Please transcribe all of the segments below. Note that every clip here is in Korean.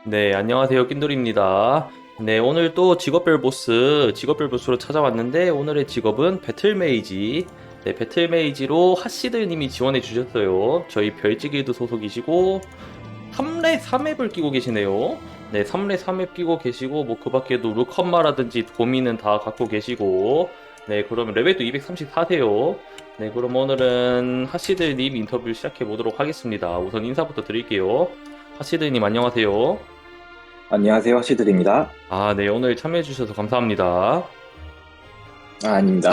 네, 안녕하세요. 낀돌입니다. 네, 오늘 또 직업별 보스로 찾아왔는데, 오늘의 직업은 배틀메이지. 네, 배틀메이지로 핫시드님이 지원해 주셨어요. 저희 별지길드 소속이시고, 3렙 3맵을 끼고 계시네요. 네, 3렙 3맵 끼고 계시고, 뭐, 그 밖에도 루컨마라든지 도미는 다 갖고 계시고, 네, 그러면 레벨도 234세요. 네, 그럼 오늘은 핫시드님 인터뷰 시작해 보도록 하겠습니다. 우선 인사부터 드릴게요. 핫시드님 안녕하세요. 안녕하세요, 시드입니다. 네, 오늘 참여해주셔서 감사합니다. 아닙니다.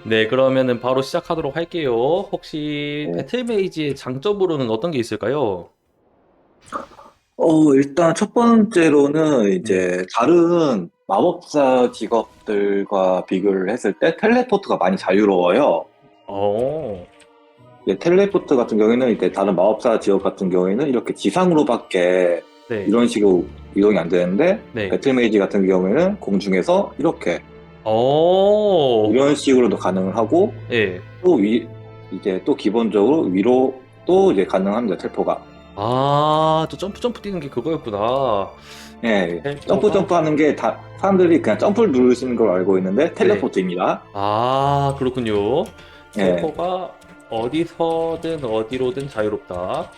네, 그러면은 바로 시작하도록 할게요. 혹시 네. 배틀메이지의 장점으로는 어떤 게 있을까요? 일단 첫 번째로는 네. 이제 다른 마법사 직업들과 비교를 했을 때 텔레포트가 많이 자유로워요. 어, 텔레포트 같은 경우에는 이제 다른 마법사 직업 같은 경우에는 이렇게 지상으로밖에 네, 이런 식으로 이동이 안 되는데 네. 배틀메이지 같은 경우에는 공중에서 이렇게 어, 이런 식으로도 가능을 하고 예. 또 이제 또 기본적으로 위로 또 이제 가능합니다, 텔포가. 또 점프 뛰는 게 그거였구나. 예, 헬퍼가, 점프 하는 게 다, 사람들이 그냥 점프를 누르시는 걸 알고 있는데, 네. 텔레포트입니다. 그렇군요. 예, 텔퍼가 어디서든 어디로든 자유롭다.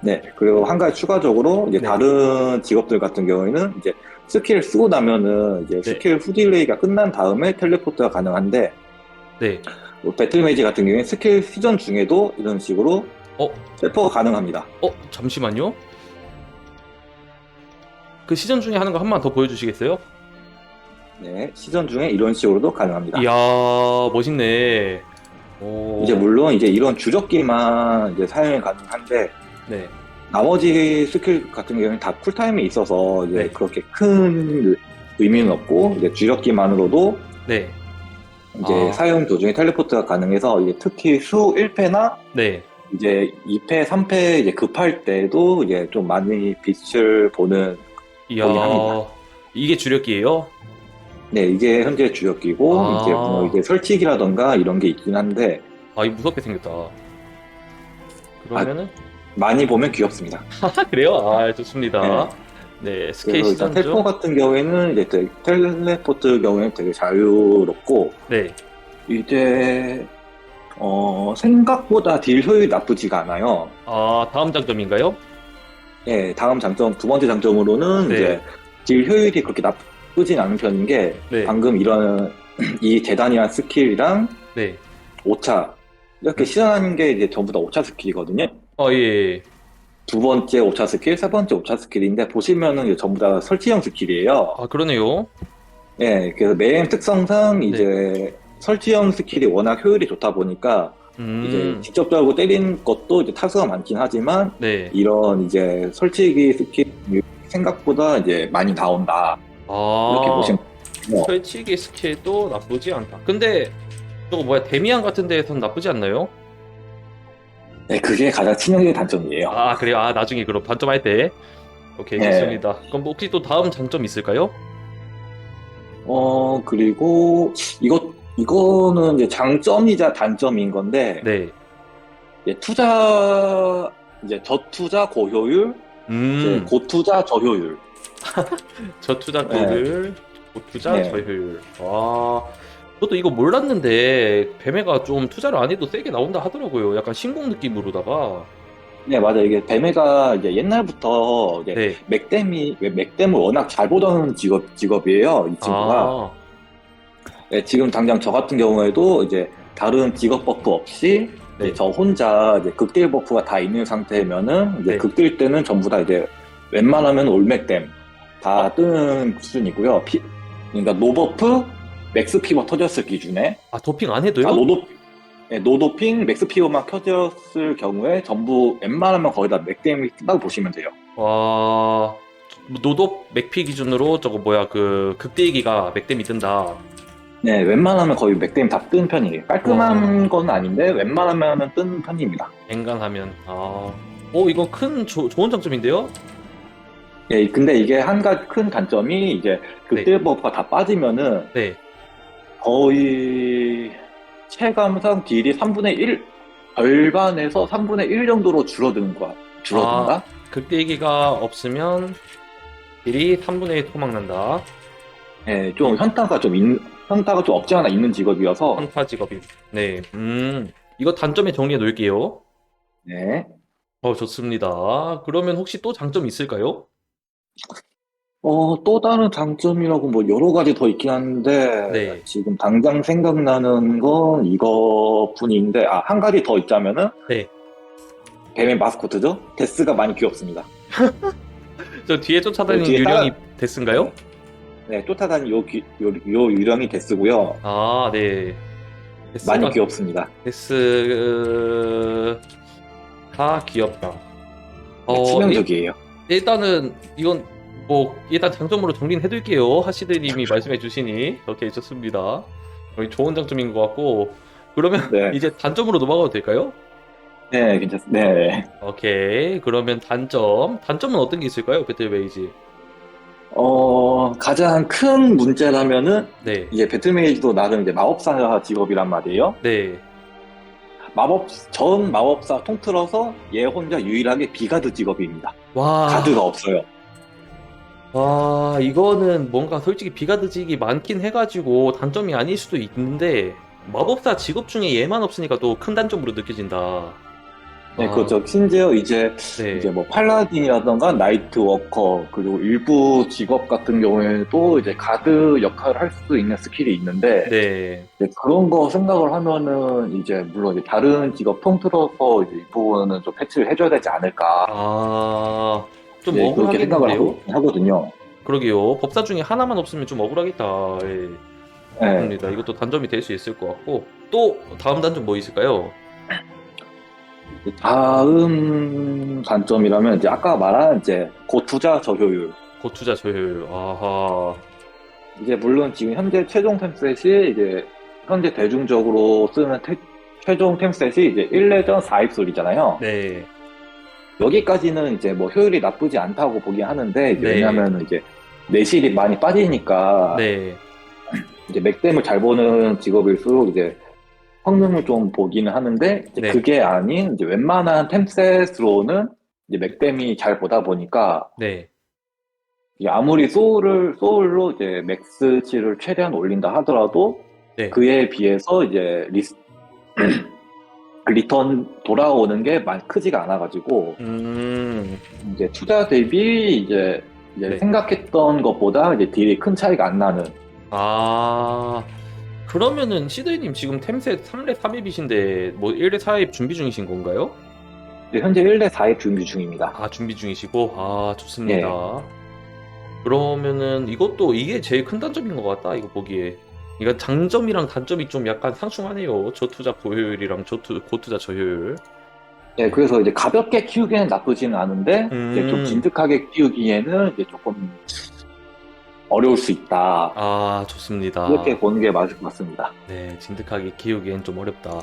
네. 그리고 한 가지 추가적으로, 이제 네, 다른 직업들 같은 경우에는, 이제 스킬을 쓰고 나면은, 이제 네, 스킬 후딜레이가 끝난 다음에 텔레포트가 가능한데, 네. 뭐 배틀메이지 같은 경우에는 스킬 시전 중에도 이런 식으로 어, 텔포가 가능합니다. 잠시만요. 그 시전 중에 하는 거 한 번 더 보여주시겠어요? 네. 시전 중에 이런 식으로도 가능합니다. 이야, 멋있네. 이제 오, 물론 이제 이런 주적기만 이제 사용이 가능한데, 네, 나머지 스킬 같은 경우는 다 쿨타임이 있어서 이제 네, 그렇게 큰 의미는 없고 이제 주력기만으로도 네. 이제 아, 사용 도중에 텔레포트가 가능해서 이제 특히 수 1패나 네. 이제 2패, 3패 이제 급할 때도 이제 좀 많이 빛을 이야, 보긴 합니다. 이게 주력기예요? 네, 이게 현재 주력기고 이제 뭐 아, 이제 설치기라던가 이런 게 있긴 한데 이거 무섭게 생겼다. 아, 그러면은, 많이 보면 귀엽습니다. 그래요? 좋습니다. 네. 네, 스케일 그래서 일단 시전 텔포 중. 같은 경우에는 이제 텔레포트 경우에는 되게 자유롭고 네. 이제 생각보다 딜 효율이 나쁘지가 않아요. 다음 장점인가요? 예, 다음 장점, 두 번째 장점으로는 네, 이제 딜 효율이 그렇게 나쁘진 않은 편인 게 네, 방금 이런 이 재단이란 스킬이랑 네. 오차 이렇게 음. 시전하는 게 이제 전부 다 오차 스킬이거든요. 예, 예. 두 번째 오차 스킬, 세 번째 오차 스킬인데 보시면은 이게 전부 다 설치형 스킬이에요. 그러네요. 예, 그래서 메인 특성상 네. 이제 설치형 스킬이 워낙 효율이 좋다 보니까 이제 음, 직접적으로 때리는 것도 이제 타수가 많긴 하지만 네. 이런 이제 설치기 스킬이 생각보다 이제 많이 나온다. 이렇게 아, 보시면 돼요. 설치기 스킬도 나쁘지 않다. 근데 저거 뭐야 데미안 같은 데에선 나쁘지 않나요? 네, 그게 가장 치명적인 단점이에요. 그래요. 나중에 그럼 반점할 때. 오케이, 네. 좋습니다. 그럼 뭐 혹시 또 다음 장점 있을까요? 이거는 이제 장점이자 단점인 건데, 네. 이제 저투자 고효율, 이제 음, 고투자 저효율. 저투자 네, 효율, 고투자 네. 저효율. 저도 이거 몰랐는데 뱀해가 좀 투자를 안 해도 세게 나온다 하더라고요. 약간 신공 느낌으로다가. 네, 맞아. 이게 뱀회가 이제 옛날부터 이제 네. 맥댐을 워낙 잘 보던 직업이에요. 이 친구가. 아, 네, 지금 당장 저 같은 경우에도 이제 다른 직업 버프 없이 이제 네. 저 혼자 이제 극딜 버프가 다 있는 상태면은 이제 네. 극딜 때는 전부 다 이제 웬만하면 올맥댐 아, 다 뜨는 수준이고요. 그러니까 노버프, 맥스 피버 터졌을 기준에 도핑 안 아 해도요? 노도핑, 맥스 피버만 켜졌을 경우에 전부 웬만하면 거의 다 맥댐이 뜬다고 보시면 돼요. 와, 노독 맥피 기준으로 저거 뭐야 그 극대기가 맥댐이 뜬다. 네, 웬만하면 거의 맥댐이 다 뜬 편이에요. 와, 깔끔한 건 아닌데 웬만하면 뜬 편입니다. 엔간하면 이거 좋은 장점인데요? 예, 근데 이게 한 가지 큰 단점이 이제 네, 극딜 버프가 다 빠지면은 네. 거의 체감상 딜이 3분의 1, 절반에서 3분의 1 정도로 아, 줄어든다? 극딜기가 없으면 딜이 3분의 1 토막난다. 예, 좀 현타가 좀 없지 않아 있는 직업이어서, 헌타 직업이. 네. 이거 단점에 정리해 놓을게요. 네. 좋습니다. 그러면 혹시 또 장점 있을까요? 또 다른 장점이라고 뭐 여러 가지 더 있긴 한데, 네. 지금 당장 생각나는 건 이거뿐인데, 한 가지 더 있자면은, 네. 뱀의 마스코트죠? 데스가 많이 귀엽습니다. 저 뒤에 쫓아다니는 뒤에 유령이 데스인가요? 네, 쫓아다니는 요 유령이 데스고요. 아, 네. 많이 데스가, 귀엽습니다. 데스가 귀엽다. 네, 치명적이에요. 일단은 이건 뭐 일단 장점으로 정리는 해둘게요. 하시드님이 말씀해 주시니 오케이 좋습니다. 좋은 장점인 것 같고 그러면 네, 이제 단점으로 넘어가도 될까요? 네, 괜찮습니다. 네. 오케이 그러면 단점은 어떤 게 있을까요? 배틀베이지. 가장 큰 문제라면은, 네, 이제 배틀메이지도 나름 이제 마법사 직업이란 말이에요. 네. 전 마법사 통틀어서 얘 혼자 유일하게 비가드 직업입니다. 와, 가드가 없어요. 와 이거는 뭔가 솔직히 비가드직이 많긴 해가지고 단점이 아닐 수도 있는데 마법사 직업 중에 얘만 없으니까 또 큰 단점으로 느껴진다. 네, 아, 그렇죠. 심지어 이제 네, 뭐 팔라딘이라던가 나이트 워커, 그리고 일부 직업 같은 경우에도 이제 가드 역할을 할 수 있는 스킬이 있는데, 네. 이제 그런 거 생각을 하면은 이제 물론 이제 다른 직업 통틀어서 이제 이 부분은 좀 패치를 해줘야 되지 않을까. 아, 좀 네, 그렇게 생각을 억울하겠는데요? 하거든요. 그러게요. 법사 중에 하나만 없으면 좀 억울하겠다. 예, 네. 좋습니다. 이것도 단점이 될 수 있을 것 같고. 또, 다음 단점 뭐 있을까요? 다음 단점이라면 이제 아까 말한 이제 고투자 저효율. 고투자 저효율. 아하. 이제 물론 지금 현재 최종 템셋이 이제 현재 대중적으로 쓰는 최종 템셋이 이제 1레전 4입술이잖아요. 네, 여기까지는 이제 뭐 효율이 나쁘지 않다고 보긴 하는데 이제 네, 왜냐면 이제 내실이 많이 빠지니까 네, 이제 맥댐을 잘 보는 직업일수록 이제 성능을 좀 보기는 하는데 이제 네, 그게 아닌 이제 웬만한 템셋으로는 이제 맥댐이 잘 보다 보니까 네, 이게 아무리 소울로 이제 맥스치를 최대한 올린다 하더라도 네. 그에 비해서 이제 리턴 돌아오는 게 많이 크지가 않아가지고 음, 이제 투자 대비 이제 네. 생각했던 것보다 이제 딜이 큰 차이가 안 나는. 아, 그러면은 시드님 지금 템셋 3렙 3입이신데 뭐 1렙 4입 준비 중이신 건가요? 이제 현재 1대 4입 준비 중입니다. 아, 준비 중이시고? 아, 예. 좋습니다. 그러면은 이게 제일 큰 단점인 것 같다. 이거 보기에. 이거 장점이랑 단점이 좀 약간 상충하네요. 저투자 보효율이랑 고투자 저효율. 예, 그래서 이제 가볍게 키우기에는 나쁘지는 않은데 이제 좀 음, 진득하게 키우기에는 이제 조금 어려울 수 있다. 아, 좋습니다. 이렇게 보는 게 맞을 것 같습니다. 네, 진득하게 키우기엔 좀 어렵다.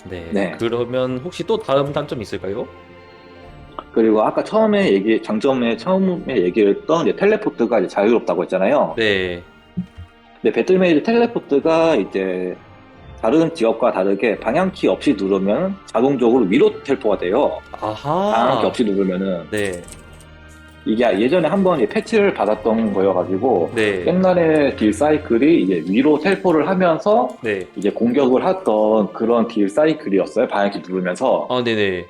네, 네. 그러면 혹시 또 다음 단점 있을까요? 그리고 아까 장점에 처음에 얘기를 했던 이제 텔레포트가 이제 자유롭다고 했잖아요. 네, 근데 배틀메이드 텔레포트가 이제 다른 직업과 다르게 방향키 없이 누르면 자동적으로 위로 텔포가 돼요. 방향키 아하, 없이 누르면은 네, 이게 예전에 한번 패치를 받았던 거여가지고 네, 옛날에 딜 사이클이 이제 위로 텔포를 하면서 네, 이제 공격을 하던 그런 딜 사이클이었어요. 방향키 누르면서. 아, 네네,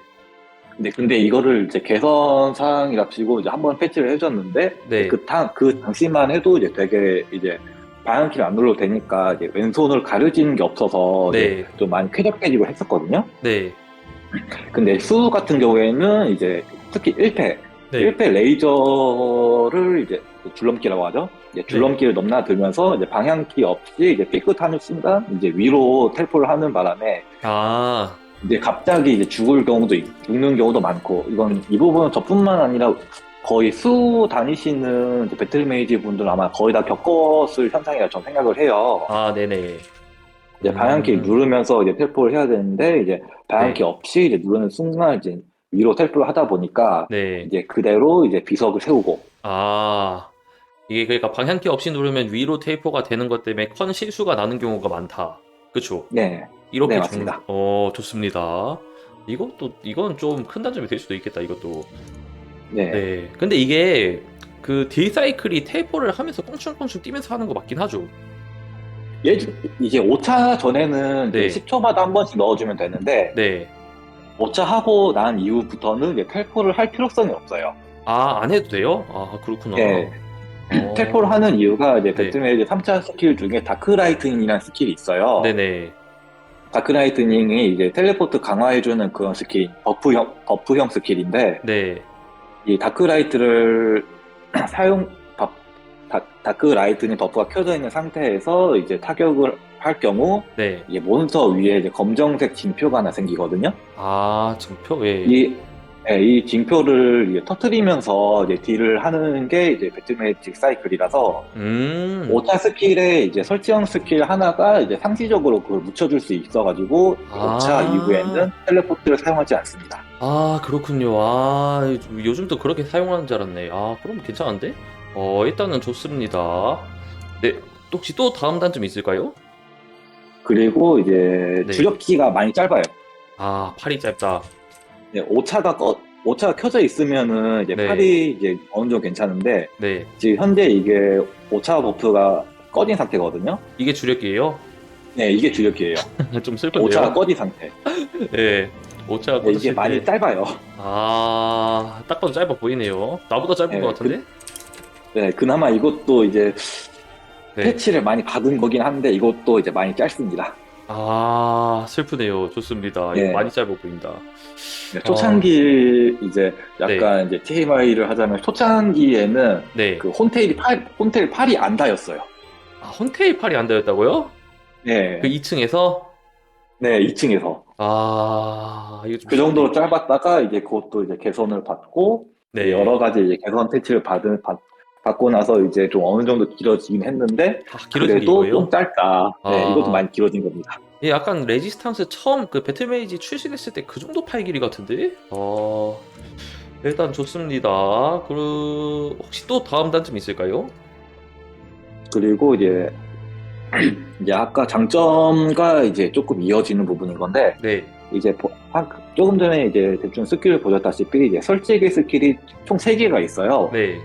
근데 이거를 이제 개선 사항이랍시고 이제 한번 패치를 해줬는데 네, 그 당시만 해도 이제 되게 이제 방향키를 안 눌러도 되니까 이제 왼손을 가려지는 게 없어서 이제 네, 좀 많이 쾌적해지고 했었거든요. 네, 근데 수 같은 경우에는 이제 특히 1패 네, 1패 레이저를 이제 줄넘기라고 하죠. 이제 줄넘기를 넘나들면서 이제 방향키 없이 이제 삐끗하는 순간 이제 위로 텔포를 하는 바람에 아, 이제 갑자기 이제 죽는 경우도 많고 이 부분은 저뿐만 아니라 거의 수 다니시는 이제 배틀메이지 분들은 아마 거의 다 겪었을 현상이라 저는 생각을 해요. 아, 네네, 이제 방향키 누르면서 이제 텔포를 해야 되는데 이제 방향키 네, 없이 이제 누르는 순간 이제 위로 텔포를 하다 보니까 네, 이제 그대로 이제 비석을 세우고 아, 이게 그러니까 방향키 없이 누르면 위로 테이퍼가 되는 것 때문에 컨 실수가 나는 경우가 많다. 그쵸? 네, 네 이렇게 맞습니다. 좋습니다. 이건 좀 큰 단점이 될 수도 있겠다, 이것도. 네. 네. 근데 이게 그 딜 사이클이 테이퍼를 하면서 껑충껑충 뛰면서 하는 거 맞긴 하죠. 예, 이제 5차 전에는 이제 네. 10초마다 한 번씩 넣어주면 되는데, 네. 5차 하고 난 이후부터는 이제 텔포를 할 필요성이 없어요. 아, 안 해도 돼요? 아, 그렇구나. 예, 텔포를 어, 하는 이유가 이제 네. 배트맨의 3차 스킬 중에 다크라이트닝이라는 스킬이 있어요. 네네. 다크라이트닝이 이제 텔레포트 강화해주는 그런 스킬, 버프형 스킬인데, 네. 이 다크라이트를 사용, 다크라이트닝 버프가 켜져 있는 상태에서 이제 타격을 할 경우, 네. 이게 몬스터 위에 이제 검정색 징표가 하나 생기거든요. 아, 증표? 예. 이, 예, 이 징표를 이제 터트리면서 이제 딜을 하는 게 이제 배틀매직 사이클이라서, 음. 5차 스킬에 이제 설치형 스킬 하나가 이제 상시적으로 그걸 묻혀줄 수 있어가지고, 5차 아. 이후에는 텔레포트를 사용하지 않습니다. 아, 그렇군요. 아, 요즘도 그렇게 사용하는 줄 알았네. 아, 그럼 괜찮은데? 일단은 좋습니다. 네. 혹시 또 다음 단점 있을까요? 그리고 이제 네. 주력기가 많이 짧아요. 아, 팔이 짧다. 네, 5차가 켜져 있으면은 이제 네. 팔이 이제 어느 정도 괜찮은데, 네. 지금 현재 이게 5차 버프가 꺼진 상태거든요. 이게 주력이에요? 네, 이게 주력기예요. 좀 5차가 슬픈데요? 꺼진 상태. 네. 5차가 네, 이게 꽂혔을 많이 때. 짧아요. 아, 딱 봐도 짧아 보이네요. 나보다 짧은 것 네, 같은데? 네, 그나마 이것도 이제 네. 패치를 많이 받은 거긴 한데 이것도 이제 많이 짧습니다. 아, 슬프네요. 좋습니다. 이거 네, 많이 짧아 보인다. 네, 어, 초창기 이제 네. 약간 이제 TMI를 하자면 초창기에는 네. 그 혼테일 팔이 안 닿였어요. 아, 헌테일 팔이 안 닿였다고요? 그 네, 2층에서? 네, 2층에서. 아, 이거 좀 그 슬프네요. 정도로 짧았다가 이제 그것도 이제 개선을 받고 이제 여러 네. 가지 이제 개선 패치를 받고 나서 이제 좀 어느 정도 길어지긴 했는데 아, 길어진 게 그래도 좀 이거예요? 짧다. 네, 이것도 아, 많이 길어진 겁니다. 예, 약간 레지스탕스 처음 그 배틀메이지 출시됐을 때 그 정도 팔 길이 같은데? 일단 좋습니다. 혹시 또 다음 단점 있을까요? 그리고 이제 아까 장점과 이제 조금 이어지는 부분인 건데 네. 이제 조금 전에 이제 대충 스킬을 보셨다시피 이제 설치기 스킬이 총 3개가 있어요. 네.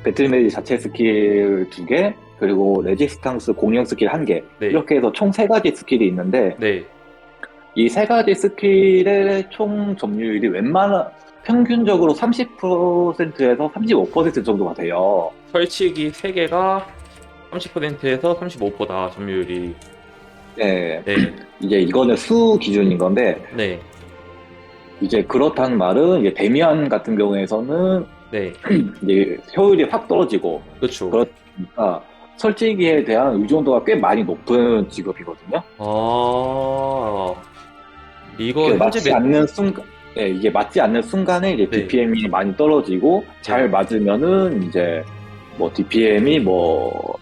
배틀메리 자체 스킬 2개, 그리고 레지스탕스 공격 스킬 1개. 네. 이렇게 해서 총 3가지 스킬이 있는데 네. 이 3가지 스킬의 총 점유율이 평균적으로 30%에서 35% 정도가 돼요. 설치기 3개가 30%에서 35%다, 점유율이. 네, 네. 이제 이거는 수 기준인 건데 네. 이제 그렇다는 말은 이제 데미안 같은 경우에서는 네. 이제 효율이 확 떨어지고 그렇죠. 그러니까 설치기에 대한 의존도가 꽤 많이 높은 직업이거든요. 이거 그 현재 맞지 않는 순간, 네, 이게 맞지 않는 순간에 이제 네. DPM이 많이 떨어지고 잘 네. 맞으면은 이제 뭐 DPM이 뭐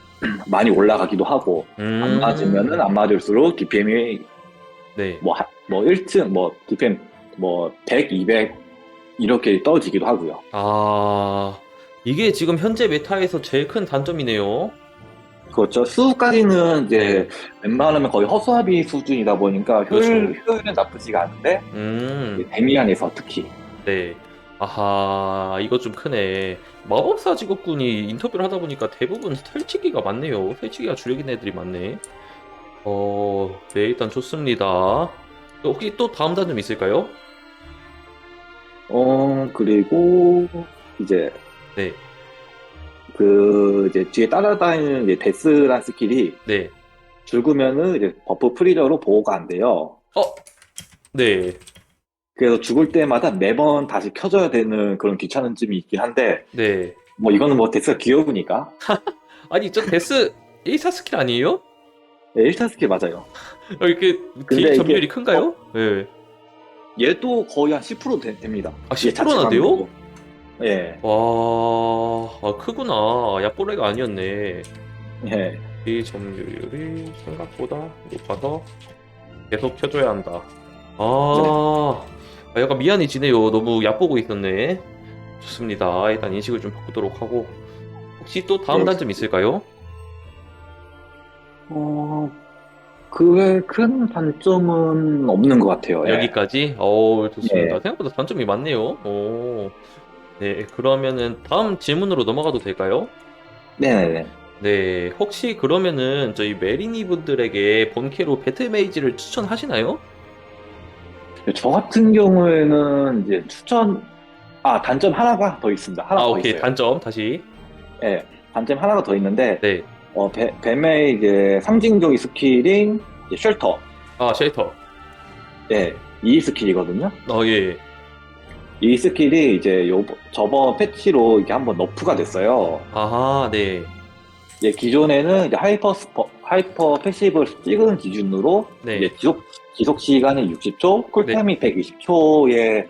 많이 올라가기도 하고 안 맞으면은 음. 안 맞을수록 DPM이 네. 뭐 1층 뭐 DPM 뭐 100, 200 이렇게 떨어지기도 하고요. 아, 이게 지금 현재 메타에서 제일 큰 단점이네요. 그렇죠. 수까지는 이제 네. 웬만하면 거의 허수아비 수준이다 보니까 그렇죠. 효율은 나쁘지가 않은데 음. 데미안에서 특히 네. 아하, 이거 좀 크네. 마법사 직업군이 인터뷰를 하다 보니까 대부분 설치기가 많네요. 설치기가 주력인 애들이 많네. 네, 일단 좋습니다. 혹시 또 다음 단점 있을까요? 그리고 이제 네. 그 이제 뒤에 따라다니는 이제 데스란 스킬이 네. 죽으면은 이제 버프 프리저로 보호가 안 돼요. 어, 네. 그래서 죽을 때마다 매번 다시 켜줘야 되는 그런 귀찮은 점이 있긴 한데 네. 뭐 이거는 뭐 데스가 귀여우니까 아니, 저 데스 1사 스킬 아니에요? 네, 1차 스킬 맞아요. 이렇게 딜 근데 이게 점유율이 큰가요? 네. 얘도 거의 한 10% 됩니다. 아, 얘 자체만 10%나 돼요? 해도. 예. 와, 크구나. 얕보레가 아니었네. 예. 이 점유율이 생각보다 높아서 계속 켜줘야 한다. 네. 약간 미안해지네요. 너무 얕보고 있었네. 좋습니다. 일단 인식을 좀 바꾸도록 하고. 혹시 또 다음 네. 단점 있을까요? 어, 그 외에 큰 단점은 없는 것 같아요. 예. 여기까지? 좋습니다. 예. 생각보다 단점이 많네요. 네, 그러면은 다음 질문으로 넘어가도 될까요? 네네네. 네, 혹시 그러면은 저희 메리니 분들에게 본캐로 배틀메이지를 추천하시나요? 저 같은 경우에는 이제 단점 하나가 더 있습니다. 아, 하나 더 오케이. 있어요. 단점 다시. 예, 단점 하나가 더 있는데, 네. 뱀의 이제 상징적인 스킬인 이제 쉘터. 아, 쉘터. 예, 이 스킬이거든요. 예. 이 스킬이 이제 저번 패치로 이게 한번 너프가 됐어요. 아하, 네. 예, 기존에는 이제 하이퍼 패시브를 찍은 기준으로 이제 네. 지속 시간이 60초, 네. 쿨타임이 120초에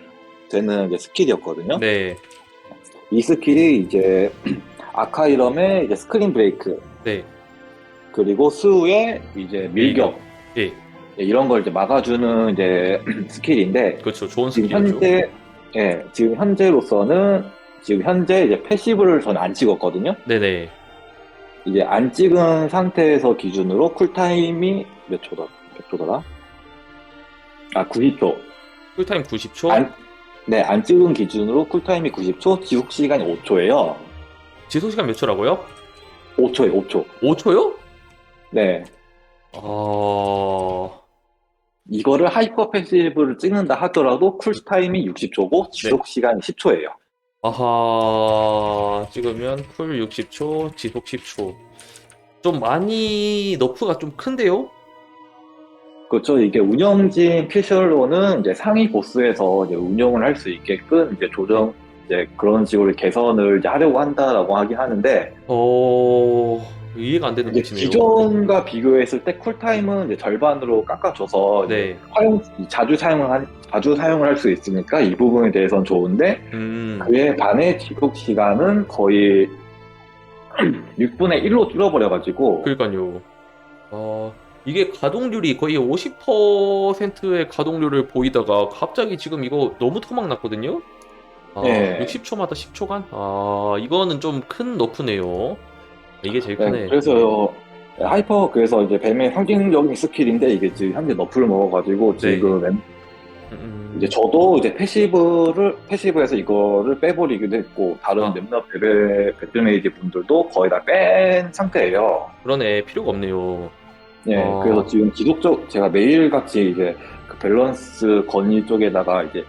되는 이제 스킬이었거든요. 네. 이 스킬이 이제 아카이럼의 이제 스크린 브레이크, 네. 그리고 수의 이제 밀격, 예. 예, 이런 걸 이제 막아주는 이제 스킬인데, 그렇죠. 좋은 지금 스킬이죠. 지금 현재로서는 지금 현재 이제 패시브를 저는 안 찍었거든요. 네네. 이제 안 찍은 상태에서 기준으로 쿨타임이 몇 초더라? 아, 90초. 쿨타임 90초. 안 찍은 기준으로 쿨타임이 90초, 지속 시간이 5초예요. 지속시간 몇 초라고요? 5초에 5초. 5초요? 네. 아, 이거를 하이퍼 패시브를 찍는다 하더라도 쿨타임이 60초고 지속 시간이 10초예요. 아하, 찍으면 쿨 60초, 지속 10초. 좀 많이 너프가 좀 큰데요? 그렇죠. 이게 운영진 피셜로는 이제 상위 보스에서 이제 운영을 할 수 있게끔 이제 이제 그런 식으로 개선을 이제 하려고 한다라고 하긴 하는데, 이해가 안 되는 이제 곳이네요. 기존과 비교했을 때 쿨타임은 이제 절반으로 깎아줘서 이제 네. 자주 사용을 할 수 있으니까 이 부분에 대해서는 좋은데, 그에 반해 지속 시간은 거의 6분의 1로 줄어버려가지고, 그러니까요. 이게 가동률이 거의 50%의 가동률을 보이다가 갑자기 지금 이거 너무 토막 났거든요? 네. 60초마다 10초간? 이거는 좀 큰 너프네요. 이게 제일 네, 크네. 그래서 이제 뱀의 상징적인 스킬인데 이게 지금 현재 너프를 먹어가지고 네. 지금 이제 저도 이제 패시브에서 이거를 빼버리기도 했고 다른 랩너 배틀메이지 분들도 거의 다 뺀 상태예요. 그러네. 필요가 없네요. 예, 그래서 지금 제가 매일같이 이제 그 밸런스 건의 쪽에다가 이제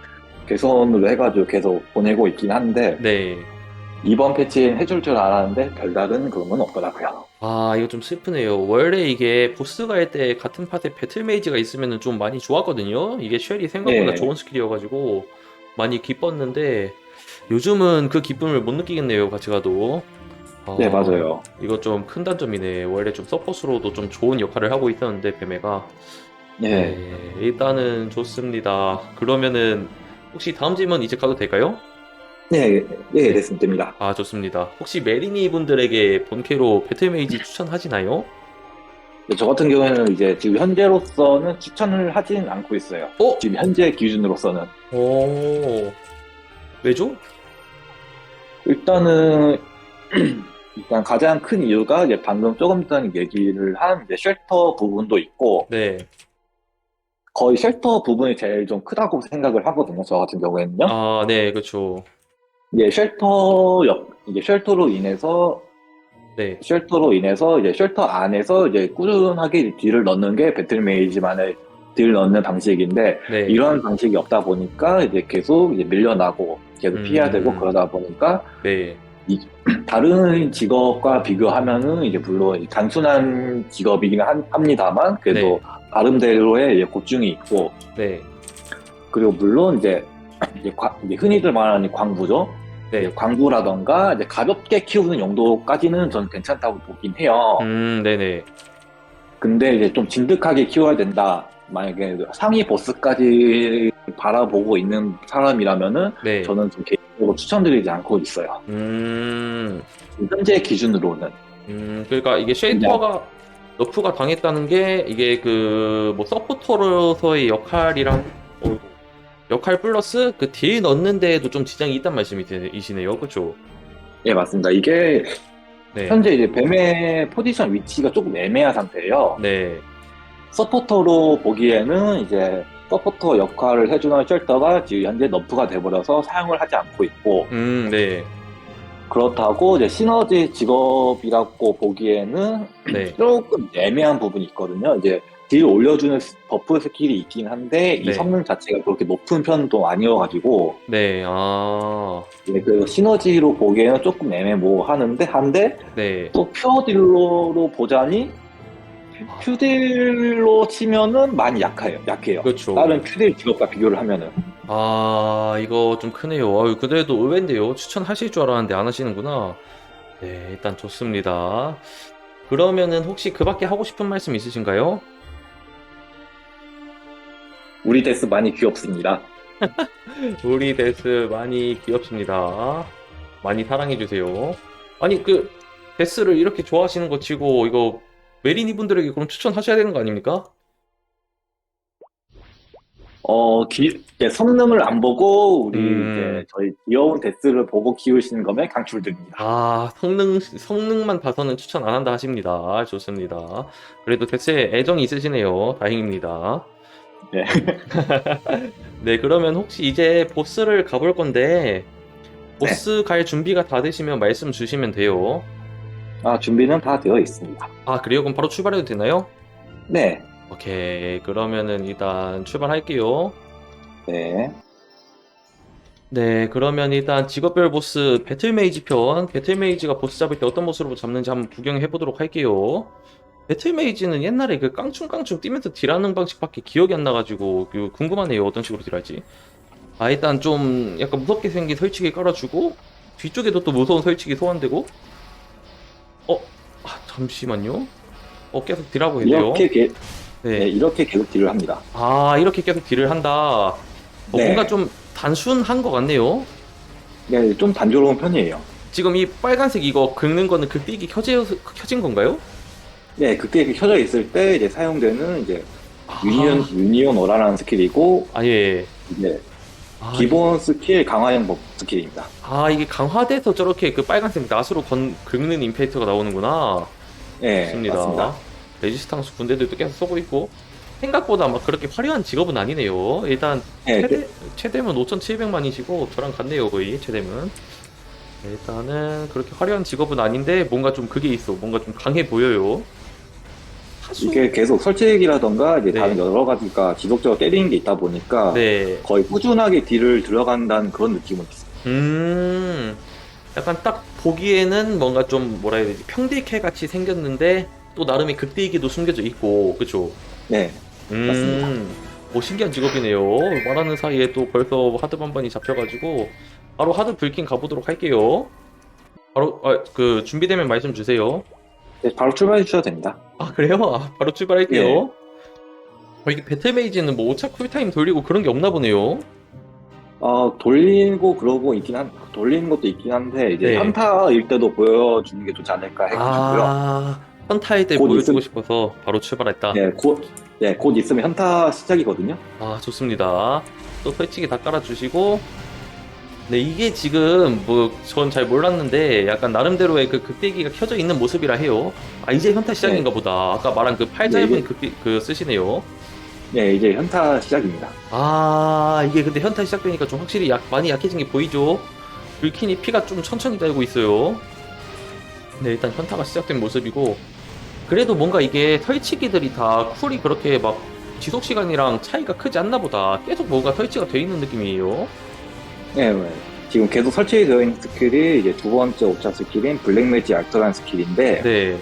개선을 해가지고 계속 보내고 있긴 한데 네. 이번 패치엔 해줄 줄 알았는데 별다른 그런 건 없더라고요. 이거 좀 슬프네요. 원래 이게 보스가 할 때 같은 팟에 배틀메이지가 있으면 좀 많이 좋았거든요. 이게 쉘이 생각보다 예. 좋은 스킬이어가지고 많이 기뻤는데 요즘은 그 기쁨을 못 느끼겠네요. 같이 가도. 네, 맞아요. 이거 좀 큰 단점이네. 원래 좀 서포스로도 좀 좋은 역할을 하고 있었는데 뱀애가. 예. 네, 일단은 좋습니다. 그러면은 혹시 다음 질문 이제 가도 될까요? 네, 됐습니다. 좋습니다. 혹시 메리니 분들에게 본캐로 배틀메이지 추천하시나요? 네, 저 같은 경우에는 이제 지금 현재로서는 추천을 하진 않고 있어요. 지금 현재 기준으로서는. 왜죠? 일단 가장 큰 이유가 이제 방금 조금 전에 얘기를 한 이제 쉘터 부분도 있고, 네. 거의 쉘터 부분이 제일 좀 크다고 생각을 하거든요. 저 같은 경우에는요. 네, 그렇죠. 이게 네, 쉘터로 인해서 이제 쉘터 안에서 이제 꾸준하게 딜을 넣는 게 배틀메이지만의 딜 넣는 방식인데, 네, 이런 방식이 없다 보니까 이제 계속 이제 밀려나고 계속 피해야 되고 그러다 보니까 네, 다른 직업과 비교하면은 이제 물론 단순한 직업이긴 합니다만 그래도 네, 나름대로의 이제 고충이 있고, 네, 그리고 물론 이제 흔히들 말하는 광부죠. 네, 광부라던가 이제 가볍게 키우는 용도까지는 저는 괜찮다고 보긴 해요. 네네. 근데 이제 좀 진득하게 키워야 된다. 만약에 상위 보스까지 바라보고 있는 사람이라면은 네. 저는 좀 개인적으로 추천드리지 않고 있어요. 현재 기준으로는. 그러니까 이게 쉘터가 너프가 당했다는 게 이게 뭐 서포터로서의 역할이랑 역할 플러스 그 딜 넣는 데에도 좀 지장이 있단 말씀이시네요. 그렇죠? 예, 맞습니다. 이게 네. 현재 이제 뱀의 포지션 위치가 조금 애매한 상태예요. 네. 서포터로 보기에는 이제 서포터 역할을 해주는 쉘터가 지금 현재 너프가 돼버려서 사용을 하지 않고 있고, 네. 그렇다고 이제 시너지 직업이라고 보기에는 네. 조금 애매한 부분이 있거든요. 이제 딜 올려주는 버프 스킬이 있긴 한데 이 네. 성능 자체가 그렇게 높은 편도 아니어가지고 네. 그 시너지로 보기에는 조금 애매모호한데 네. 또 퓨어 딜러로 보자니 퓨딜로 치면은 많이 약해요. 그렇죠. 다른 퓨딜 직업과 비교를 하면은. 이거 좀 크네요. 그래도 의외인데요. 추천하실 줄 알았는데 안 하시는구나. 네, 일단 좋습니다. 그러면은 혹시 그 밖에 하고 싶은 말씀 있으신가요? 우리 데스 많이 귀엽습니다. 우리 데스 많이 귀엽습니다. 많이 사랑해주세요. 아니, 데스를 이렇게 좋아하시는 거 치고, 이거, 메리니 분들에게 그럼 추천하셔야 되는 거 아닙니까? 이제 성능을 안 보고 우리 음. 이제 저희 귀여운 데스를 보고 키우시는 거면 강추드립니다. 성능만 봐서는 추천 안 한다 하십니다. 좋습니다. 그래도 데스에 애정이 있으시네요. 다행입니다. 네. 네, 그러면 혹시 이제 보스를 가볼 건데, 보스 갈 준비가 다 되시면 말씀 주시면 돼요. 준비는 다 되어 있습니다. 그래요? 그럼 바로 출발해도 되나요? 네. 오케이. 그러면은 일단 출발할게요. 네. 네, 그러면 일단 직업별 보스 배틀메이지 편, 배틀메이지가 보스 잡을 때 어떤 모습으로 잡는지 한번 구경해 보도록 할게요. 배틀메이지는 옛날에 그 깡충깡충 뛰면서 딜하는 방식밖에 기억이 안 나가지고 궁금하네요. 어떤 식으로 딜할지. 일단 좀 약간 무섭게 생긴 설치기 깔아주고 뒤쪽에도 또 무서운 설치기 소환되고 잠시만요. 계속 딜하고 있네요. 네, 이렇게 계속 딜을 합니다. 이렇게 계속 딜을 한다. 네. 뭔가 좀 단순한 것 같네요. 네, 좀 단조로운 편이에요. 지금 이 빨간색 이거 긁는 거는 극딜기 켜진 건가요? 네, 그때 켜져 있을 때 이제 사용되는 이제 아. 유니온 오라라는 스킬이고, 예. 이제 기본 스킬 강화형 스킬입니다. 이게 강화돼서 저렇게 그 빨간색 낫으로 긁는 임팩트가 나오는구나. 네, 좋습니다. 맞습니다. 레지스탕스 군대들도 계속 쏘고 있고 생각보다 막 그렇게 화려한 직업은 아니네요. 일단 네, 최대면 5,700만이시고 저랑 같네요 거의 최대면. 일단은 그렇게 화려한 직업은 아닌데 뭔가 좀 그게 있어. 뭔가 좀 강해 보여요. 이게 계속 설치기라던가 이제 네. 다른 여러 가지가 지속적으로 때리는 게 있다 보니까 네. 거의 꾸준하게 딜을 들어간다는 그런 느낌은 있어요. 약간 딱 보기에는 뭔가 좀 뭐라 해야 되지? 평딜캐 같이 생겼는데 또 나름의 극딜기도 숨겨져 있고, 그쵸? 네, 맞습니다. 신기한 직업이네요. 말하는 사이에 또 벌써 하드 반반이 잡혀가지고 바로 하드 불킹 가보도록 할게요. 바로 준비되면 말씀 주세요. 네, 바로 출발해 주셔도 됩니다. 그래요? 바로 출발할게요. 이게 배틀메이지는 뭐 5차 쿨타임 돌리고 그런 게 없나 보네요. 돌리는 것도 있긴 한데, 이제 네. 현타일 때도 보여주는 게 좋지 않을까 해가지고요. 현타일 때 보여주고 싶어서 바로 출발했다. 곧 있으면 현타 시작이거든요. 좋습니다. 또 설치기 다 깔아주시고, 네, 이게 지금 전 잘 몰랐는데 약간 나름대로의 그 극대기가 켜져 있는 모습이라 해요. 이제 현타 시작인가 보다. 아까 말한 그 팔 짧은 쓰시네요. 네, 이제 현타 시작입니다. 이게 근데 현타 시작되니까 좀 확실히 많이 약해진 게 보이죠? 불킨이 피가 좀 천천히 달고 있어요. 네, 일단 현타가 시작된 모습이고, 그래도 뭔가 이게 설치기들이 다 쿨이 그렇게 막 지속 시간이랑 차이가 크지 않나 보다. 계속 뭔가 설치가 돼 있는 느낌이에요. 네, 지금 계속 설치되어 있는 스킬이 이제 두 번째 5차 스킬인 블랙매지 알터라는 스킬인데, 네.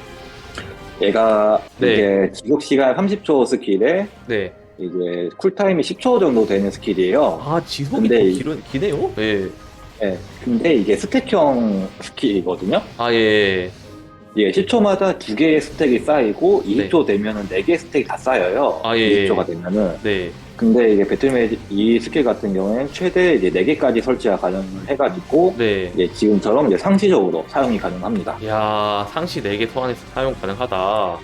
얘가 이제 지속 시간 30초 스킬에 네. 이제 쿨타임이 10초 정도 되는 스킬이에요. 지속이 더 기네요? 네. 네, 근데 이게 스택형 스킬이거든요. 예. 예, 10초마다 2개의 스택이 쌓이고 20초 되면은 4개의 스택이 다 쌓여요. 예. 20초가 되면은. 네. 근데 이게 배틀메이지 이 스킬 같은 경우에는 최대 이제 4개까지 설치가 가능을 해가지고 네. 이제 지금처럼 이제 상시적으로 사용이 가능합니다. 이야, 상시 4개 소환해서 사용 가능하다.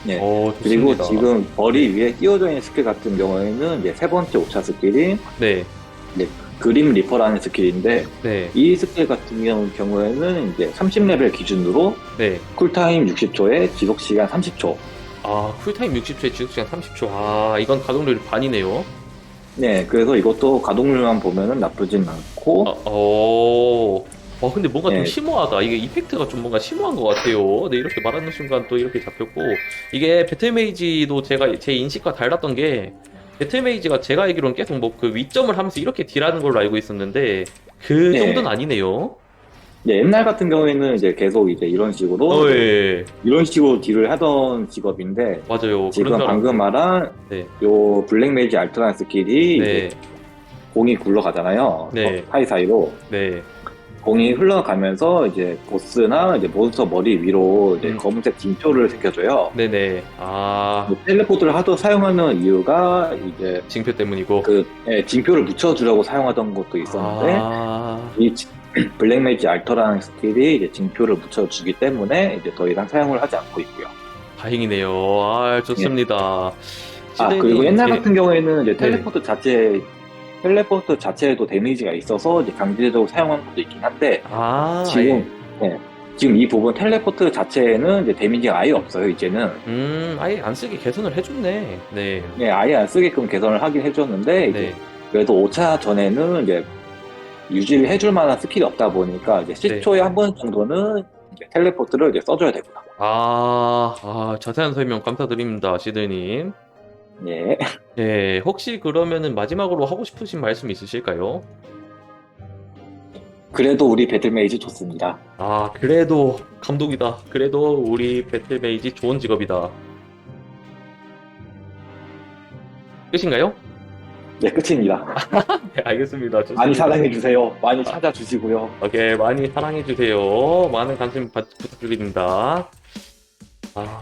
네. 좋습니다. 그리고 지금 벌이 위에 띄워져 있는 스킬 같은 경우에는 이제 세 번째 5차 스킬인 네. 그림 리퍼라는 스킬인데 네. 이 스킬 같은 경우에는 이제 30레벨 기준으로 네. 쿨타임 60초에 지속시간 30초. 쿨타임 60초에 지속시간 30초. 이건 가동률이 반이네요. 네, 그래서 이것도 가동률만 보면은 나쁘진 않고, 근데 뭔가 좀 네, 심오하다. 이게 이펙트가 좀 뭔가 심오한 것 같아요. 네, 이렇게 말하는 순간 또 이렇게 잡혔고. 이게 배틀메이지도 제가 제 인식과 달랐던 게, 배틀메이지가 제가 알기로는 계속 뭐 그 위점을 하면서 이렇게 딜하는 걸로 알고 있었는데, 그 정도는 네, 아니네요. 네, 옛날 같은 경우에는 이제 계속 이제 예. 이런 식으로 딜을 하던 직업인데, 맞아요. 그런 지금 줄 방금 알았는데. 말한 네. 요 블랙 메이지 알트란 스킬이 이제 네. 공이 굴러가잖아요. 네. 사이사이로. 네. 공이 흘러가면서 이제 보스나 이제 몬스터 머리 위로 이제 음, 검은색 징표를 새겨줘요. 네네. 아, 텔레포트를 하도 사용하는 이유가 이제 징표 때문이고. 징표를 묻혀주려고 사용하던 것도 있었는데 아, 이 블랙 매지 알터라는 스킬이 이제 징표를 묻혀주기 때문에 이제 더 이상 사용을 하지 않고 있고요. 다행이네요. 아, 예. 좋습니다. 그리고 시드님, 옛날 예. 같은 경우에는 이제 네. 텔레포트 자체에도 데미지가 있어서 이제 강제적으로 사용하는 것도 있긴 한데 아, 지금 예. 예, 지금 이 부분 텔레포트 자체에는 이제 데미지가 아예 없어요. 이제는 아예 안 쓰게 개선을 해줬네. 네. 예, 아예 안 쓰게끔 개선을 하긴 해줬는데 이제 네. 그래도 5차 전에는 이제 유지를 해줄 만한 스킬이 없다 보니까 이제 네. 10초에 한 번 정도는 이제 텔레포트를 이제 써줘야 되구나. 자세한 설명 감사드립니다, 시드님. 예. 네, 혹시 그러면은 마지막으로 하고 싶으신 말씀 있으실까요? 그래도 우리 배틀메이지 좋습니다. 그래도 감독이다. 그래도 우리 배틀메이지 좋은 직업이다. 끝인가요? 네, 끝입니다. 네, 알겠습니다. 많이 좋습니다. 사랑해주세요. 많이 찾아주시고요. 오케이, 많이 사랑해주세요. 많은 관심 부탁드립니다.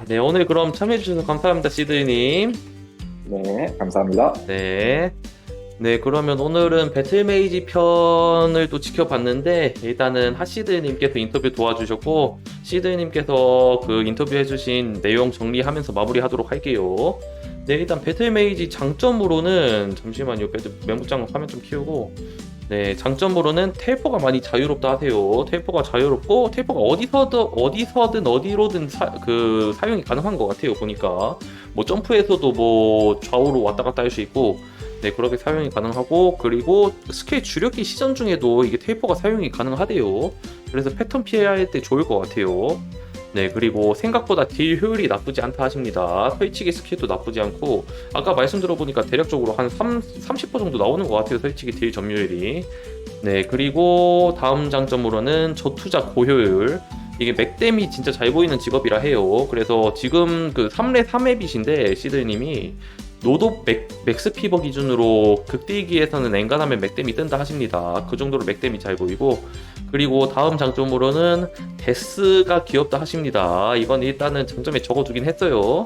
네, 오늘 그럼 참여해주셔서 감사합니다, 시드님. 네, 감사합니다. 네. 네, 그러면 오늘은 배틀메이지 편을 또 지켜봤는데, 일단은 하시드님께서 인터뷰 도와주셨고, 시드님께서 그 인터뷰 해주신 내용 정리하면서 마무리하도록 할게요. 네, 일단 배틀메이지 장점으로는, 잠시만요, 메모장 화면 좀 키우고, 네, 장점으로는 텔포가 많이 자유롭다 하세요. 텔포가 자유롭고, 텔포가 어디서든 어디로든 사용이 가능한 것 같아요, 보니까. 뭐 점프에서도 뭐 좌우로 왔다 갔다 할 수 있고, 네, 그렇게 사용이 가능하고, 그리고 스킬 주력기 시전 중에도 이게 테이퍼가 사용이 가능하대요. 그래서 패턴 피할 때 좋을 것 같아요. 네, 그리고 생각보다 딜 효율이 나쁘지 않다 하십니다. 설치기 스킬도 나쁘지 않고, 아까 말씀 들어보니까 대략적으로 한 30% 정도 나오는 것 같아요. 설치기 딜 점유율이. 네, 그리고 다음 장점으로는 저투자 고효율. 이게 맥댐이 진짜 잘 보이는 직업이라 해요. 그래서 지금 그 3렙 3렙이신데, 시드님이 노도 맥스 피버 기준으로 극딜기에서는 엔간하면 맥댐이 뜬다 하십니다. 그 정도로 맥댐이 잘 보이고, 그리고 다음 장점으로는 데스가 귀엽다 하십니다. 이건 일단은 장점에 적어두긴 했어요.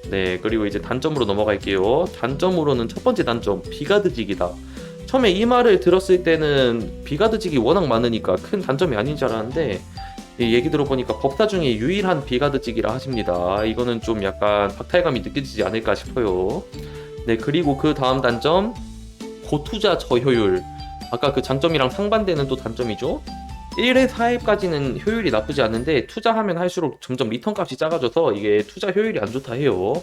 네, 그리고 이제 단점으로 넘어갈게요. 단점으로는 첫 번째 단점, 비가드직이다. 처음에 이 말을 들었을 때는 비가드직이 워낙 많으니까 큰 단점이 아닌 줄 알았는데, 이 얘기 들어보니까 법사 중에 유일한 비가드직이라 하십니다. 이거는 좀 약간 박탈감이 느껴지지 않을까 싶어요. 네, 그리고 그 다음 단점, 고투자 저효율. 아까 그 장점이랑 상반되는 또 단점이죠. 1회 4회까지는 효율이 나쁘지 않은데 투자하면 할수록 점점 리턴 값이 작아져서 이게 투자 효율이 안 좋다 해요.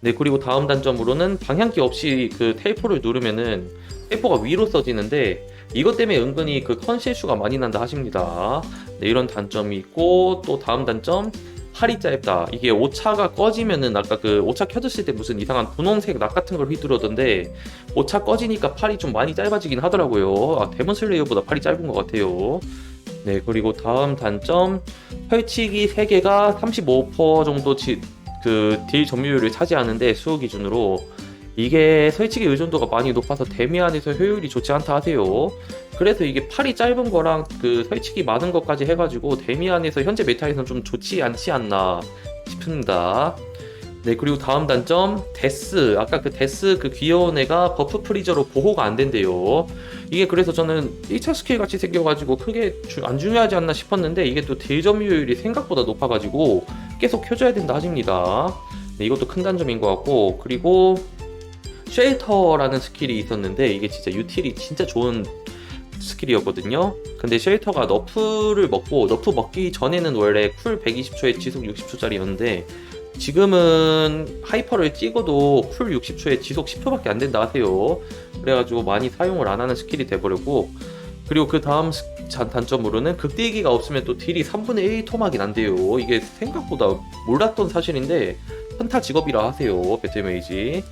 네, 그리고 다음 단점으로는 방향키 없이 그 텔포를 누르면은 텔포가 위로 써지는데 이것 때문에 은근히 그 컨실수가 많이 난다 하십니다. 네, 이런 단점이 있고, 또 다음 단점, 팔이 짧다. 이게 오차가 꺼지면은 아까 그 오차 켜졌을 때 무슨 이상한 분홍색 낙 같은 걸 휘두르던데, 오차 꺼지니까 팔이 좀 많이 짧아지긴 하더라고요. 데몬 슬레이어보다 팔이 짧은 것 같아요. 네, 그리고 다음 단점, 펼치기 3개가 35% 정도 그 딜 점유율을 차지하는데 수호 기준으로 이게 설치기 의존도가 많이 높아서 데미 안에서 효율이 좋지 않다 하세요. 그래서 이게 팔이 짧은 거랑 그 설치기 많은 것까지 해가지고 데미 안에서 현재 메타에서는 좀 좋지 않지 않나 싶습니다. 네, 그리고 다음 단점, 데스. 아까 그 데스 그 귀여운 애가 버프 프리저로 보호가 안 된대요. 이게 그래서 저는 1차 스킬 같이 생겨가지고 크게 안 중요하지 않나 싶었는데 이게 또 딜 점유율이 생각보다 높아가지고 계속 켜줘야 된다 하십니다. 네, 이것도 큰 단점인 것 같고, 그리고 쉘터라는 스킬이 있었는데 이게 진짜 유틸이 진짜 좋은 스킬이었거든요. 근데 쉘터가 너프를 먹고, 너프 먹기 전에는 원래 쿨 120초에 지속 60초짜리였는데 지금은 하이퍼를 찍어도 쿨 60초에 지속 10초밖에 안 된다 하세요. 그래가지고 많이 사용을 안 하는 스킬이 돼버렸고, 그리고 그 다음 단점으로는 극딜기가 없으면 또 딜이 3분의 1 토막이 난대요. 이게 생각보다 몰랐던 사실인데 현타 직업이라 하세요, 배틀메이지.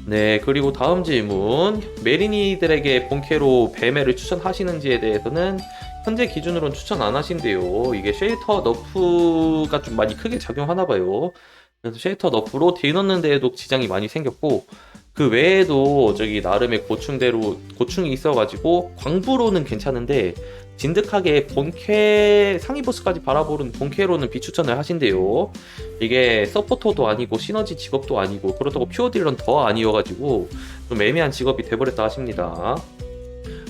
네, 그리고 다음 질문. 메리니들에게 본캐로 뱀매를 추천하시는지에 대해서는 현재 기준으로는 추천 안 하신대요. 이게 쉘터 너프가 좀 많이 크게 작용하나 봐요. 그래서 쉘터 너프로 딜 넣는 데에도 지장이 많이 생겼고, 그 외에도 저기 나름의 고충이 있어가지고 광부로는 괜찮은데 진득하게 본캐 상위 보스까지 바라보는 본캐로는 비추천을 하신대요. 이게 서포터도 아니고 시너지 직업도 아니고 그렇다고 퓨어 딜러는 더 아니어가지고 좀 애매한 직업이 돼버렸다 하십니다.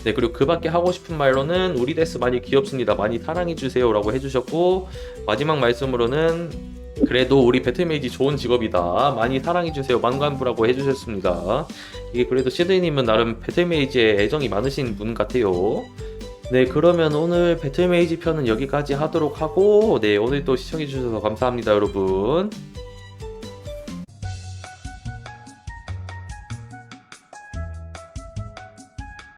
네, 그리고 그 밖에 하고 싶은 말로는 우리 데스 많이 귀엽습니다. 많이 사랑해주세요 라고 해주셨고, 마지막 말씀으로는 그래도 우리 배틀메이지 좋은 직업이다. 많이 사랑해주세요. 만관부라고 해주셨습니다. 이게 그래도 시드님은 나름 배틀메이지에 애정이 많으신 분 같아요. 네, 그러면 오늘 배틀메이지 편은 여기까지 하도록 하고, 네, 오늘 또 시청해주셔서 감사합니다, 여러분.